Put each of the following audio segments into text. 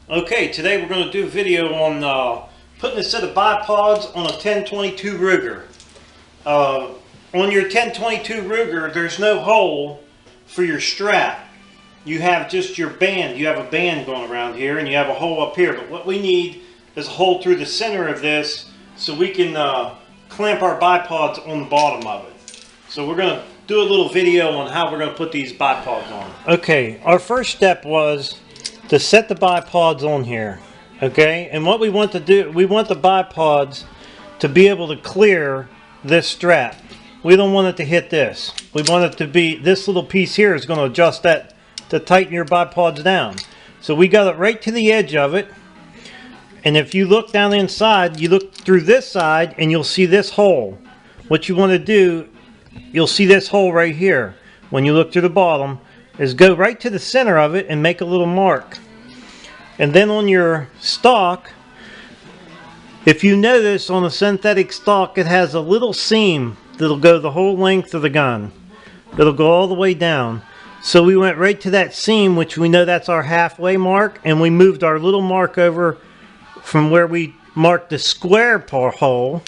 Okay, today we're going to do a video on putting a set of bipods on a 1022 Ruger. On your 1022 Ruger, there's no hole for your strap. You have just your band. You have a band going around here and you have a hole up here. But what we need is a hole through the center of this so we can clamp our bipods on the bottom of it. So we're going to do a little video on how we're going to put these bipods on. Okay, our first step was to set the bipods on here. Okay, and what we want to do, we want the bipods to be able to clear this strap. We don't want it to hit this. We want it to be, this little piece here is going to adjust that to tighten your bipods down. So we got it right to the edge of it. And if you look down inside, you look through this side and you'll see this hole. What you want to do, you'll see this hole right here. When you look through the bottom, is go right to the center of it and make a little mark. And then on your stock, if you notice on a synthetic stock, it has a little seam that'll go the whole length of the gun. It'll go all the way down. So we went right to that seam, which we know that's our halfway mark, and we moved our little mark over from where we marked the square hole,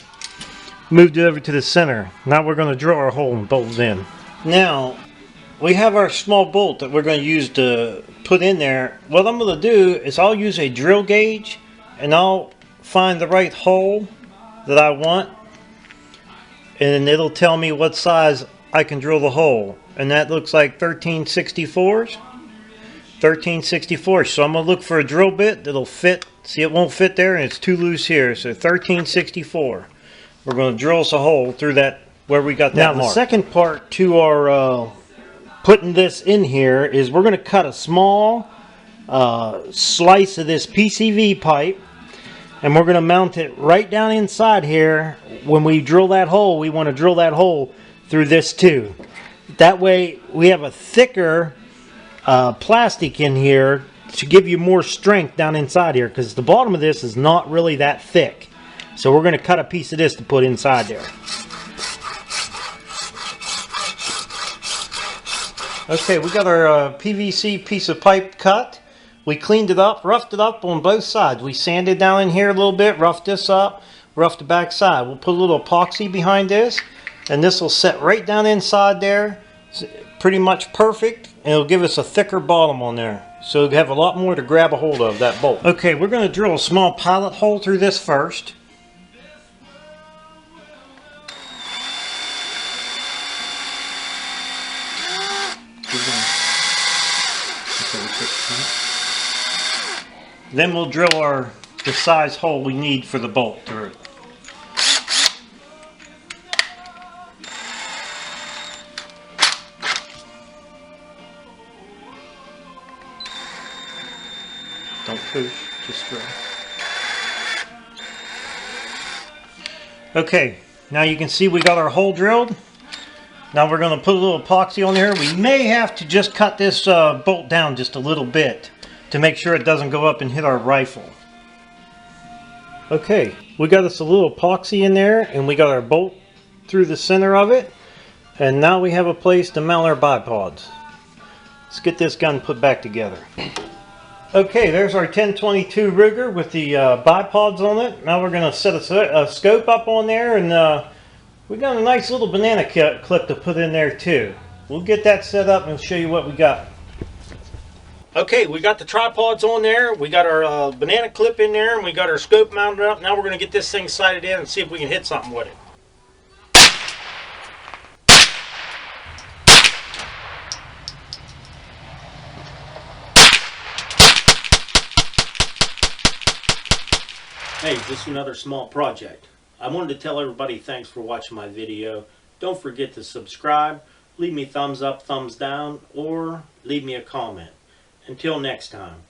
moved it over to the center. Now we're going to drill our hole and bolt it in. Now we have our small bolt that we're going to use to put in there. What I'm going to do is I'll use a drill gauge and I'll find the right hole that I want, and it'll tell me what size I can drill the hole, and that looks like 13/64. So I'm going to look for a drill bit that'll fit. See, it won't fit there and it's too loose here, so 13/64. We're going to drill us a hole through that where we got that mark. Now the second part to our putting this in here is we're going to cut a small slice of this PCV pipe, and we're going to mount it right down inside here. When we drill that hole, we want to drill that hole through this too. That way we have a thicker plastic in here to give you more strength down inside here, because the bottom of this is not really that thick. So we're going to cut a piece of this to put inside there. Okay, we got our PVC piece of pipe cut. We cleaned it up, roughed it up on both sides. We sanded down in here a little bit, roughed this up, roughed the back side. We'll put a little epoxy behind this, and this will set right down inside there. It's pretty much perfect, and it'll give us a thicker bottom on there. So we'll have a lot more to grab a hold of, that bolt. Okay, we're going to drill a small pilot hole through this first. Then we'll drill the size hole we need for the bolt through. Don't push, just drill. Okay, now you can see we got our hole drilled. Now we're going to put a little epoxy on there. We may have to just cut this bolt down just a little bit to make sure it doesn't go up and hit our rifle. Okay, we got us a little epoxy in there, and we got our bolt through the center of it, and now we have a place to mount our bipods. Let's get this gun put back together. Okay, there's our 1022 Ruger with the bipods on it. Now we're going to set a scope up on there, and we got a nice little banana clip to put in there too. We'll get that set up and show you what we got. Okay, we got the tripods on there, we got our banana clip in there, and we got our scope mounted up. Now we're going to get this thing sighted in and see if we can hit something with it. Hey, just another small project. I wanted to tell everybody thanks for watching my video. Don't forget to subscribe, leave me thumbs up, thumbs down, or leave me a comment. Until next time.